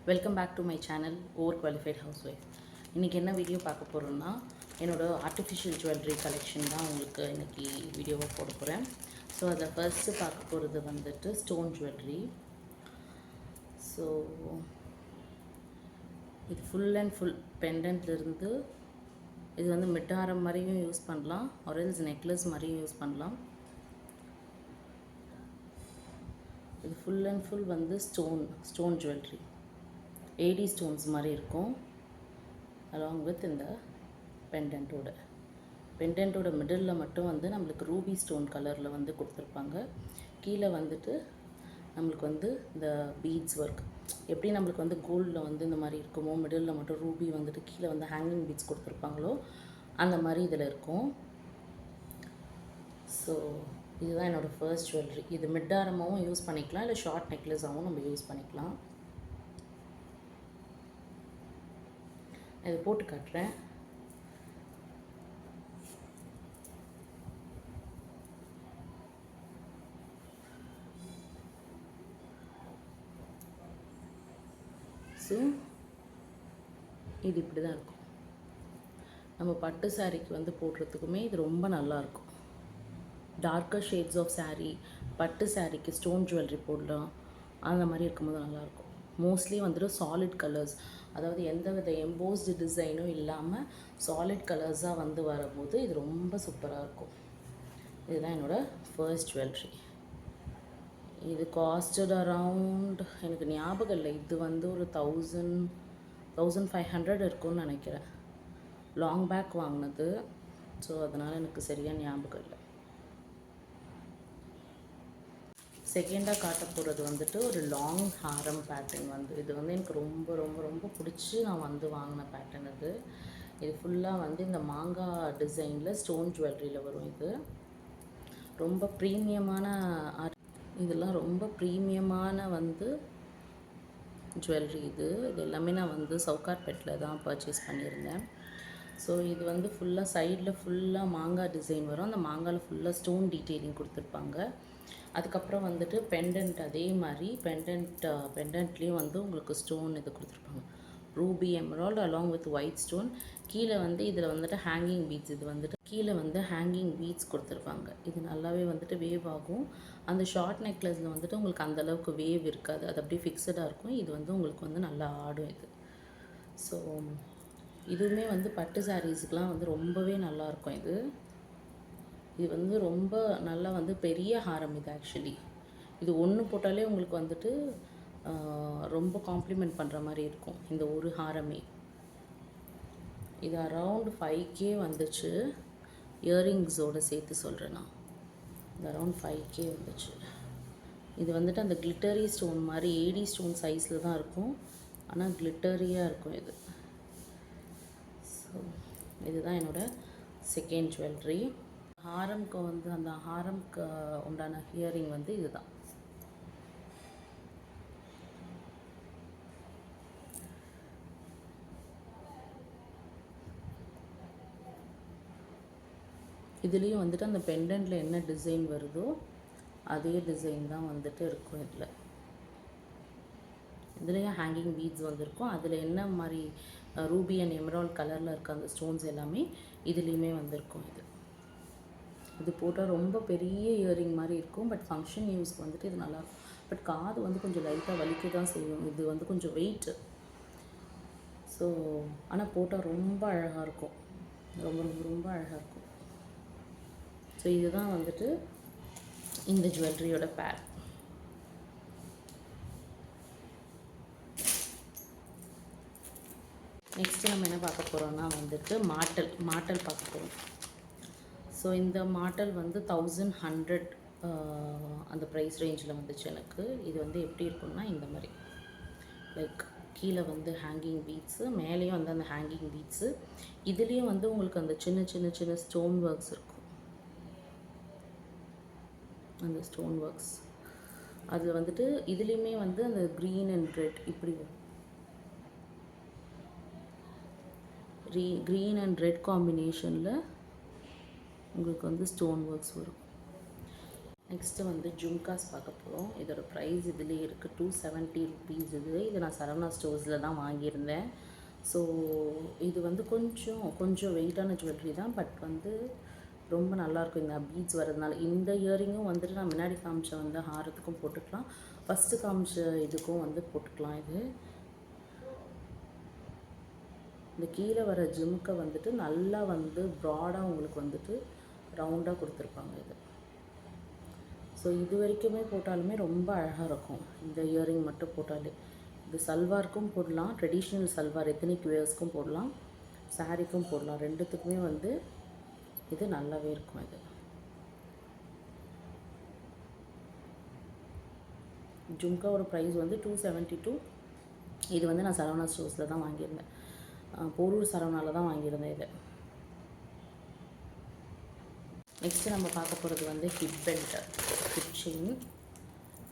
Welcome back to my channel over qualified house wife. இன்றைக்கி என்ன video பார்க்க போகிறோன்னா என்னோடய ஆர்டிஃபிஷியல் ஜுவல்லரி கலெக்ஷன் தான் உங்களுக்கு இன்றைக்கி வீடியோவாக போட போகிறேன். ஸோ அதில் ஃபர்ஸ்ட்டு பார்க்க போகிறது வந்துட்டு ஸ்டோன் ஜுவல்லரி. ஸோ இது ஃபுல் அண்ட் ஃபுல் பெண்டன்ட்லேருந்து இது வந்து மிட்டாரம் மாதிரியும் யூஸ் பண்ணலாம், ஆரெல்ஸ் நெக்லஸ் மாதிரியும் யூஸ் பண்ணலாம். இது ஃபுல் அண்ட் ஃபுல் வந்து ஸ்டோன் ஜுவல்லரி, ஏடி ஸ்டோன்ஸ் மாதிரி இருக்கும். அலாங் வித் இந்த பெண்டன்ட்டோட மிடில் மட்டும் வந்து நம்மளுக்கு ரூபி ஸ்டோன் கலரில் வந்து கொடுத்துருப்பாங்க. கீழே வந்துட்டு நம்மளுக்கு வந்து இந்த பீட்ஸ் ஒர்க் எப்படி நம்மளுக்கு வந்து கோல்டில் வந்து இந்த மாதிரி இருக்குமோ, மிடில் மட்டும் ரூபி வந்துட்டு கீழே வந்து ஹேங்கிங் பீட்ஸ் கொடுத்துருப்பாங்களோ அந்த மாதிரி இதில் இருக்கும். ஸோ இதுதான் என்னோடய ஃபர்ஸ்ட் ஜுவல்லரி. இது மிட்டாரமாகவும் யூஸ் பண்ணிக்கலாம், இல்லை ஷார்ட் நெக்லஸாகவும் நம்ம யூஸ் பண்ணிக்கலாம். இதை போட்டு காட்டுறேன். ஸோ இது இப்படி தான் இருக்கும். நம்ம பட்டு சாரீக்கு வந்து போடுறதுக்குமே இது ரொம்ப நல்லாயிருக்கும். டார்க்கர் ஷேட்ஸ் ஆஃப் சாரீ, பட்டு சாரீக்கு ஸ்டோன் ஜுவல்லரி போடலாம், அந்த மாதிரி இருக்கும்போது நல்லாயிருக்கும். மோஸ்ட்லி வந்துட்டு சாலிட் கலர்ஸ், அதாவது எந்த வித எம்போஸ்டு டிசைனும் இல்லாமல் சாலிட் கலர்ஸாக வந்து வரும்போது இது ரொம்ப சூப்பராக இருக்கும். இதுதான் என்னோடய ஃபர்ஸ்ட் ஜுவல்லரி. இது காஸ்டட் அரவுண்ட், எனக்கு ஞாபகம் இல்லை, இது வந்து ஒரு 1500 இருக்கும்னு நினைக்கிறேன். லாங் பேக் வாங்கினது, ஸோ அதனால் எனக்கு சரியாக ஞாபகம் இல்லை. செகண்டாக காட்ட போகிறது வந்துட்டு ஒரு லாங் ஹாரம் பேட்டர்ன் வந்து இது வந்து எனக்கு ரொம்ப ரொம்ப ரொம்ப பிடிச்சி நான் வந்து வாங்கின பேட்டர்ன் இது. இது ஃபுல்லாக வந்து இந்த மாங்காய் டிசைனில் ஸ்டோன் ஜுவல்லரியில் வரும். இது ரொம்ப ப்ரீமியமான இதெல்லாம் ரொம்ப ப்ரீமியமான வந்து ஜுவல்லரி. இது எல்லாமே நான் வந்து சவுகார்பேட்டில் தான் பர்ச்சேஸ் பண்ணியிருந்தேன். ஸோ இது வந்து ஃபுல்லாக சைடில் ஃபுல்லாக மாங்காய் டிசைன் வரும். அந்த மாங்காயில் ஃபுல்லாக ஸ்டோன் டீட்டெயிலிங் கொடுத்துருப்பாங்க. அதுக்கப்புறம் வந்துட்டு பெண்டன்ட், அதே மாதிரி பெண்டன்ட்லேயும் வந்து உங்களுக்கு ஸ்டோன் இது கொடுத்துருப்பாங்க, Ruby Emerald along with white stone. கீழே வந்து இதில் வந்துட்டு ஹேங்கிங் பீட்ஸ், இது வந்துட்டு கீழே வந்து ஹேங்கிங் பீட்ஸ் கொடுத்துருப்பாங்க. இது நல்லாவே வந்துட்டு வேவ் ஆகும். அந்த ஷார்ட் நெக்லஸில் வந்துட்டு உங்களுக்கு அந்தளவுக்கு வேவ் இருக்காது, அது அப்படியே ஃபிக்ஸடாக இருக்கும். இது வந்து உங்களுக்கு வந்து நல்லா ஆடும் இது. ஸோ இதுவுமே வந்து பட்டு சாரீஸுக்கெலாம் வந்து ரொம்பவே நல்லாயிருக்கும். இது வந்து ரொம்ப நல்லா வந்து பெரிய ஹாரம். இது ஆக்சுவலி இது ஒன்று போட்டாலே உங்களுக்கு வந்துட்டு ரொம்ப காம்ப்ளிமெண்ட் பண்ணுற மாதிரி இருக்கும் இந்த ஒரு ஹாரமே. இது அரவுண்ட் 5K வந்துச்சு, இயரிங்ஸோடு சேர்த்து சொல்கிறேன் நான். இது அரவுண்ட் 5K வந்துச்சு. இது வந்துட்டு அந்த கிளிட்டரி ஸ்டோன் மாதிரி ஏடி ஸ்டோன் சைஸில் தான் இருக்கும், ஆனால் கிளிட்டரியாக இருக்கும் இது. ஸோ இதுதான் என்னோடய செகண்ட் ஜுவல்லரி. ஹாரம்க்கு வந்து அந்த ஹாரம்க்கு உண்டான ஹியரிங் வந்து இதுதான். இதுலேயும் வந்துட்டு அந்த பெண்டன்ட்டில் என்ன டிசைன் வருதோ அதே டிசைன் தான் வந்துட்டு இருக்கும். இதுலேயும் ஹேங்கிங் பீட்ஸ் வந்துருக்கும். அதில் என்ன மாதிரி ரூபி அண்ட் எமரால்ட் கலரில் இருக்க அந்த ஸ்டோன்ஸ் எல்லாமே இதுலேயுமே வந்திருக்கும். இது போட்டால் ரொம்ப பெரிய இயரிங் மாதிரி இருக்கும், பட் ஃபங்க்ஷன் யூஸ்க்கு வந்துட்டு இது நல்லாயிருக்கும். பட் காது வந்து கொஞ்சம் லைட்டாக வலிக்க தான் செய்யும். இது வந்து கொஞ்சம் வெயிட்டு. ஸோ ஆனால் போட்டால் ரொம்ப அழகாக இருக்கும், ரொம்ப ரொம்ப ரொம்ப அழகாக இருக்கும். ஸோ இதுதான் வந்துட்டு இந்த ஜுவல்லரியோட பேர். நெக்ஸ்ட்டு நம்ம என்ன பார்க்க போகிறோம்னா வந்துட்டு மாட்டல் பார்க்க போகிறோம். ஸோ இந்த மாட்டல் வந்து 1100 அந்த ப்ரைஸ் ரேஞ்சில் வந்துச்சு எனக்கு. இது வந்து எப்படி இருக்குன்னா இந்த மாதிரி லைக் கீழே வந்து ஹேங்கிங் பீட்ஸு, மேலேயும் வந்து அந்த ஹேங்கிங் பீட்ஸு, இதுலேயும் வந்து உங்களுக்கு அந்த சின்ன சின்ன சின்ன ஸ்டோன் ஒர்க்ஸ் இருக்கும். அந்த ஸ்டோன் ஒர்க்ஸ் அதில் வந்துட்டு இதுலேயுமே வந்து அந்த க்ரீன் அண்ட் ரெட் இப்படி க்ரீன் அண்ட் ரெட் காம்பினேஷனில் உங்களுக்கு வந்து ஸ்டோன் ஒர்க்ஸ் வரும். நெக்ஸ்ட்டு வந்து ஜும்காஸ் பார்க்க போகிறோம். இதோட ப்ரைஸ் இதுலேயே இருக்குது, 270 ருபீஸ். இது நான் சரவணா ஸ்டோர்ஸில் தான் வாங்கியிருந்தேன். ஸோ இது வந்து கொஞ்சம் வெயிட்டான ஜுவல்லரி தான், பட் வந்து ரொம்ப நல்லாயிருக்கும் இந்த பீட்ஸ் வரதுனால. இந்த இயரிங்கும் வந்துட்டு நான் முன்னாடி காமிச்ச வந்து ஹாரத்துக்கும் போட்டுக்கலாம், ஃபஸ்ட்டு காமிச்ச இதுக்கும் வந்து போட்டுக்கலாம். இந்த கீழே வர ஜிம்முக்கை வந்துட்டு நல்லா வந்து ப்ராடாக உங்களுக்கு வந்துட்டு ரவுண்டாக கொடுத்துருப்பாங்க இது. ஸோ இது வரைக்குமே போட்டாலுமே ரொம்ப அழகாக இருக்கும். இந்த இயரிங் மட்டும் போட்டாலே இது சல்வாருக்கும் போடலாம், ட்ரெடிஷ்னல் சல்வார் எத்தனிக் வேர்ஸ்க்கும் போடலாம், சாரீக்கும் போடலாம், ரெண்டுத்துக்குமே வந்து இது நல்லாவே இருக்கும். இது ஜும்காவோட ப்ரைஸ் வந்து 272. இது வந்து நான் சரவணா ஸ்டோர்ஸில் தான் வாங்கியிருந்தேன், போரூர் சரவணாவில் தான் வாங்கியிருந்தேன் இது. நெக்ஸ்ட்டு நம்ம பார்க்க போகிறது வந்து ஹிப் பெல்ட், ஹிப் செயின்.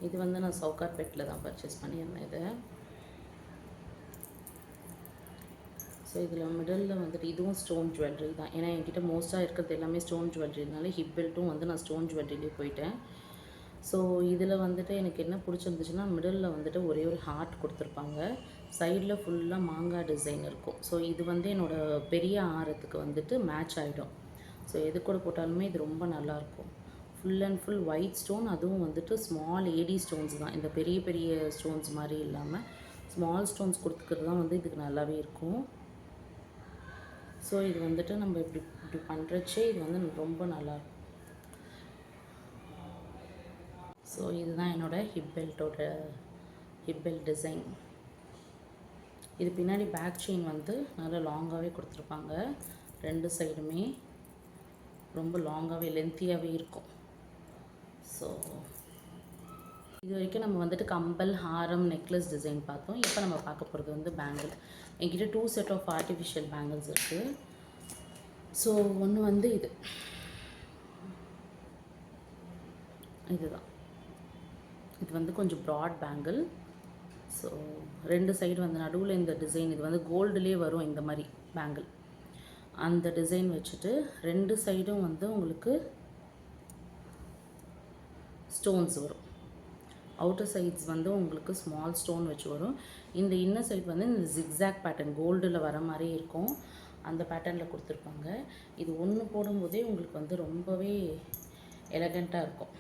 இது வந்து நான் சவுகார்பேட்டில் தான் பர்ச்சேஸ் பண்ணியிருந்தேன் இது. ஸோ இதில் மிடில் வந்துட்டு இதுவும் ஸ்டோன் ஜுவல்லரி தான், ஏன்னா என்கிட்ட மோஸ்ட்டாக இருக்கிறது எல்லாமே ஸ்டோன் ஜுவல்லரினால ஹிப் பெல்ட்டும் வந்து நான் ஸ்டோன் ஜுவல்லரிலே போயிட்டேன். ஸோ இதில் வந்துட்டு எனக்கு என்ன பிடிச்சிருந்துச்சுன்னா, மிடில் வந்துட்டு ஒரே ஒரு ஹார்ட் கொடுத்துருப்பாங்க, சைடில் ஃபுல்லாக மாங்காய் டிசைன் இருக்கும். ஸோ இது வந்து என்னோடய பெரிய ஆரத்துக்கு வந்துட்டு மேட்ச் ஆகிடும். ஸோ எது கூட போட்டாலுமே இது ரொம்ப நல்லாயிருக்கும். Full and full white stone, அதுவும் வந்துட்டு ஸ்மால் ஏடி ஸ்டோன்ஸ் தான், இந்த பெரிய பெரிய ஸ்டோன்ஸ் மாதிரி இல்லாமல் ஸ்மால் ஸ்டோன்ஸ் கொடுத்துக்கிறது தான் வந்து இதுக்கு நல்லாவே இருக்கும். ஸோ இது வந்துட்டு நம்ம இப்படி பண்ணுறச்சே இது வந்து ரொம்ப நல்லாயிருக்கும். ஸோ இதுதான் என்னோடய ஹிப் பெல்ட் டிசைன். இது பின்னாடி பேக் செயின் வந்து நல்லா லாங்காகவே கொடுத்துருப்பாங்க, ரெண்டு சைடுமே ரொம்ப லாங்காகவே லென்த்தியாகவே இருக்கும். ஸோ இது வரைக்கும் நம்ம வந்துட்டு கம்பல், ஹாரம், நெக்லஸ் டிசைன் பார்த்தோம். இப்போ நம்ம பார்க்க போகிறது வந்து பேங்கிள். என்கிட்ட 2 செட் ஆஃப் ஆர்டிஃபிஷியல் பேங்கிள்ஸ் இருக்குது. ஸோ ஒன்று வந்து இதுதான், இது வந்து கொஞ்சம் ப்ராட் பேங்கிள். ஸோ ரெண்டு சைடு வந்து நடுவில் இந்த டிசைன், இது வந்து கோல்டுலேயே வரும் இந்த மாதிரி பேங்கிள், அந்த டிசைன் வச்சுட்டு ரெண்டு சைடும் வந்து உங்களுக்கு ஸ்டோன்ஸ் வரும். அவுட்டர் சைட்ஸ் வந்து உங்களுக்கு ஸ்மால் ஸ்டோன் வச்சு வரும். இந்த இன்னர் சைட் வந்து இந்த ஜிக்ஸாக் பேட்டர்ன் கோல்டில் வர மாதிரி இருக்கும், அந்த பேட்டர்னில் கொடுத்துருப்பாங்க. இது ஒன்று போடும்போதே உங்களுக்கு வந்து ரொம்பவே எலகண்ட்டாக இருக்கும்.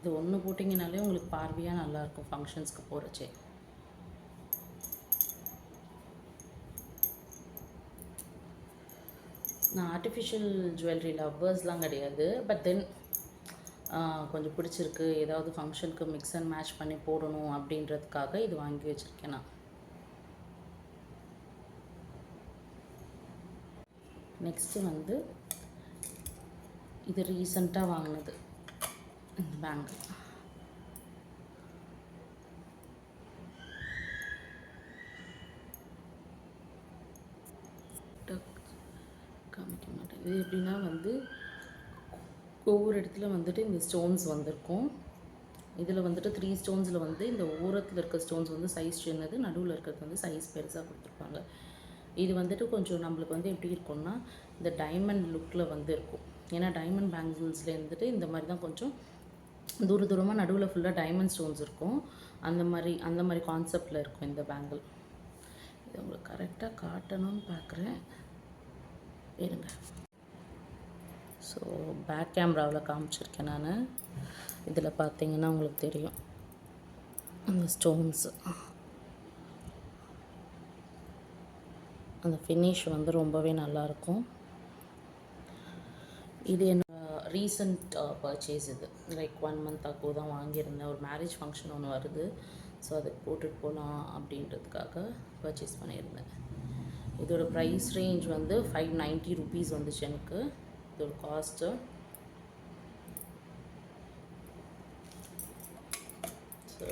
இது ஒன்று போட்டிங்கனாலே உங்களுக்கு பார்வையாக நல்லாயிருக்கும் ஃபங்க்ஷன்ஸ்க்கு போகிறச்சே. நான் ஆர்டிஃபிஷியல் ஜுவல்லரி லவ்வர்ஸ்லாம் கிடையாது, பட் தென் கொஞ்சம் பிடிச்சிருக்கு, ஏதாவது ஃபங்க்ஷனுக்கு மிக்ஸ் அண்ட் மேட்ச் பண்ணி போடணும் அப்படின்றதுக்காக இது வாங்கி வச்சுருக்கேன் நான். நெக்ஸ்ட்டு வந்து இது ரீசண்டாக வாங்கினது இந்த பேங்கிள். காமிக்க மாட்டேன். இது எப்படின்னா வந்து ஒவ்வொரு இடத்துல வந்துட்டு இந்த ஸ்டோன்ஸ் வந்திருக்கும். இதில் வந்துட்டு 3 ஸ்டோன்ஸில் வந்து இந்த ஓரத்தில் இருக்க ஸ்டோன்ஸ் வந்து சைஸ் சின்னது, நடுவில் இருக்கிறது வந்து சைஸ் பெருசாக கொடுத்துருப்பாங்க. இது வந்துட்டு கொஞ்சம் நம்மளுக்கு வந்து எப்படி இருக்கும்னா இந்த டைமண்ட் லுக்கில் வந்து இருக்கும். ஏன்னா டைமண்ட் பேங்கிள்ஸில் இருந்துட்டு இந்த மாதிரி தான் கொஞ்சம் தூரமாக நடுவில் ஃபுல்லாக டைமண்ட் ஸ்டோன்ஸ் இருக்கும், அந்த மாதிரி கான்செப்டில் இருக்கும் இந்த பேங்கிள். இது உங்களுக்கு கரெக்டாக காட்டணும்னு பார்க்குறேன், இருங்க. ஸோ பேக் கேமராவில் காமிச்சிருக்கேன் நான். இதில் பார்த்தீங்கன்னா உங்களுக்கு தெரியும் அந்த ஸ்டோன்ஸு, அந்த ஃபினிஷ் வந்து ரொம்பவே நல்லாயிருக்கும். இது என்ன ரீசன்ட் பர்ச்சேஸ், இது லைக் 1 month ago தான் வாங்கியிருந்தேன். ஒரு மேரேஜ் ஃபங்க்ஷன் ஒன்று வருது, ஸோ அதுக்கு போட்டுட்டு போகலாம் அப்படின்றதுக்காக பர்ச்சேஸ் பண்ணியிருந்தேன். இதோட ப்ரைஸ் ரேஞ்ச் வந்து 590 ருபீஸ் வந்துச்சு எனக்கு இதோட காஸ்ட்டு. ஸோ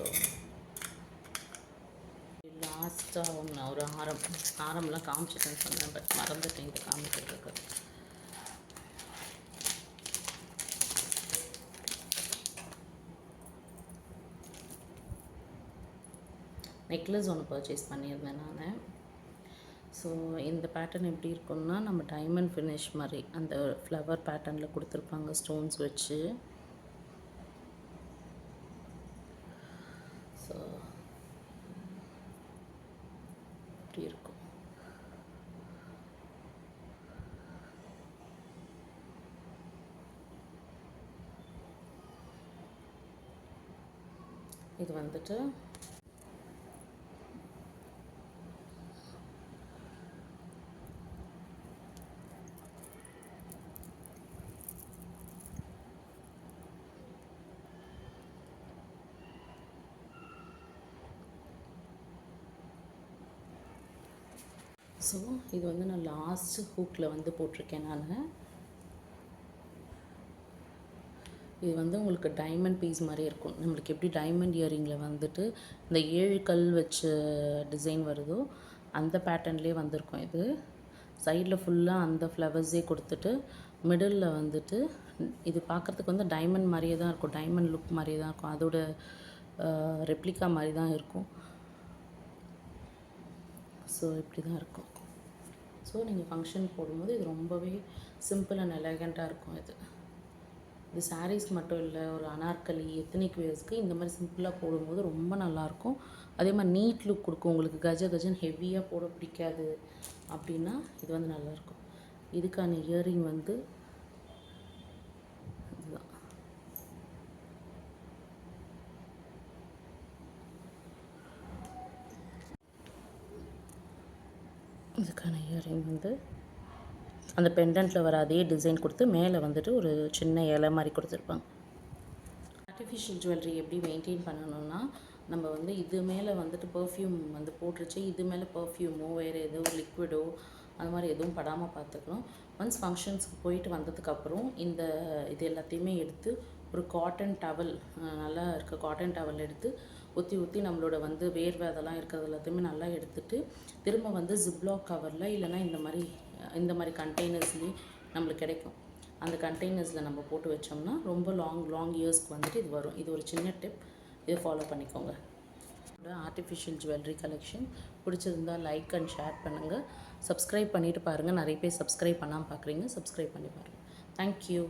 லாஸ்ட்டாக ஒரு ஆரம்லாம் காமிச்சிட்டேன்னு சொன்னேன், பட் மறந்துட்டேன் இதை காமிக்கிறதுக்கு. நெக்லஸ் ஒன்று பர்ச்சேஸ் பண்ணியிருந்தேன் நான். ஸோ இந்த பேட்டர்ன் எப்படி இருக்கும்னா, நம்ம டைமண்ட் ஃபினிஷ் மாதிரி அந்த ஃப்ளவர் பேட்டர்னில் கொடுத்துருப்பாங்க ஸ்டோன்ஸ் வச்சு. ஸோ இப்படி இருக்கும். இது வந்துட்டு ஸோ இது வந்து நான் லாஸ்ட் ஹூக்கில் வந்து போட்டிருக்கேன் நான். இது வந்து உங்களுக்கு டைமண்ட் பீஸ் மாதிரி இருக்கும். நம்மளுக்கு எப்படி டைமண்ட் இயரிங்கில் வந்துட்டு இந்த 7 கல் வச்ச டிசைன் வருதோ அந்த பேட்டர்ன்லேயே வந்திருக்கும். இது சைடில் ஃபுல்லாக அந்த ஃப்ளவர்ஸே கொடுத்துட்டு மிடில் வந்துட்டு இது பார்க்குறதுக்கு வந்து டைமண்ட் மாதிரியே தான் இருக்கும். டைமண்ட் லுக் மாதிரியே தான் இருக்கும். அதோட ரெப்ளிகா மாதிரி தான் இருக்கும். ஸோ இப்படி தான் இருக்கும். ஸோ நீங்கள் ஃபங்க்ஷன் போடும்போது இது ரொம்பவே சிம்பிள் அண்ட் எலகண்ட்டாக இருக்கும். இது சாரீஸ் மட்டும் இல்லை, ஒரு அனார்கலி எத்தனிக் வேர்ஸ்க்கு இந்த மாதிரி சிம்பிளாக போடும்போது ரொம்ப நல்லாயிருக்கும். அதே மாதிரி நீட் லுக் கொடுக்கும். உங்களுக்கு கஜன்னு ஹெவியாக போட பிடிக்காது அப்படின்னா இது வந்து நல்லாயிருக்கும். இதுக்கான இயரிங் வந்து இதுதான். இதுக்கான இயரிங் வந்து அந்த பெண்டன்ட்டில் வர அதே டிசைன் கொடுத்து மேலே வந்துட்டு ஒரு சின்ன இலை மாதிரி கொடுத்துருப்பாங்க. ஆர்டிஃபிஷியல் ஜுவல்லரி எப்படி மெயின்டைன் பண்ணணும்னா, நம்ம வந்து இது மேலே வந்துட்டு பர்ஃப்யூம் வந்து போட்டுருச்சு, இது மேலே பர்ஃப்யூமோ வேறு ஏதோ லிக்விடோ அது மாதிரி எதுவும் படாமல் பார்த்துக்கணும். ஒன்ஸ் ஃபங்க்ஷன்ஸ்க்கு போயிட்டு வந்ததுக்கப்புறம் இது எல்லாத்தையுமே எடுத்து ஒரு காட்டன் டவல், நல்லா இருக்க காட்டன் டவல் எடுத்து ஊற்றி நம்மளோட வந்து வேர்வை அதெல்லாம் இருக்கிறது எல்லாத்தையுமே நல்லா எடுத்துகிட்டு திரும்ப வந்து ஜிப்லாக் கவரில் இல்லைனா இந்த மாதிரி கண்டெய்னர்ஸ்லேயும் நம்மளுக்கு கிடைக்கும். அந்த கண்டெய்னர்ஸில் நம்ம போட்டு வச்சோம்னா ரொம்ப லாங் இயர்ஸ்க்கு வந்துட்டு இது வரும். இது ஒரு சின்ன டிப், இதை ஃபாலோ பண்ணிக்கோங்க. ஆர்டிஃபிஷியல் ஜுவல்லரி கலெக்ஷன் பிடிச்சிருந்தால் லைக் அண்ட் ஷேர் பண்ணுங்கள். சப்ஸ்கிரைப் பண்ணிவிட்டு பாருங்கள். நிறைய பேர் சப்ஸ்கிரைப் பண்ணாமல் பார்க்குறீங்க. சப்ஸ்கிரைப் பண்ணி பாருங்கள். தேங்க்யூ.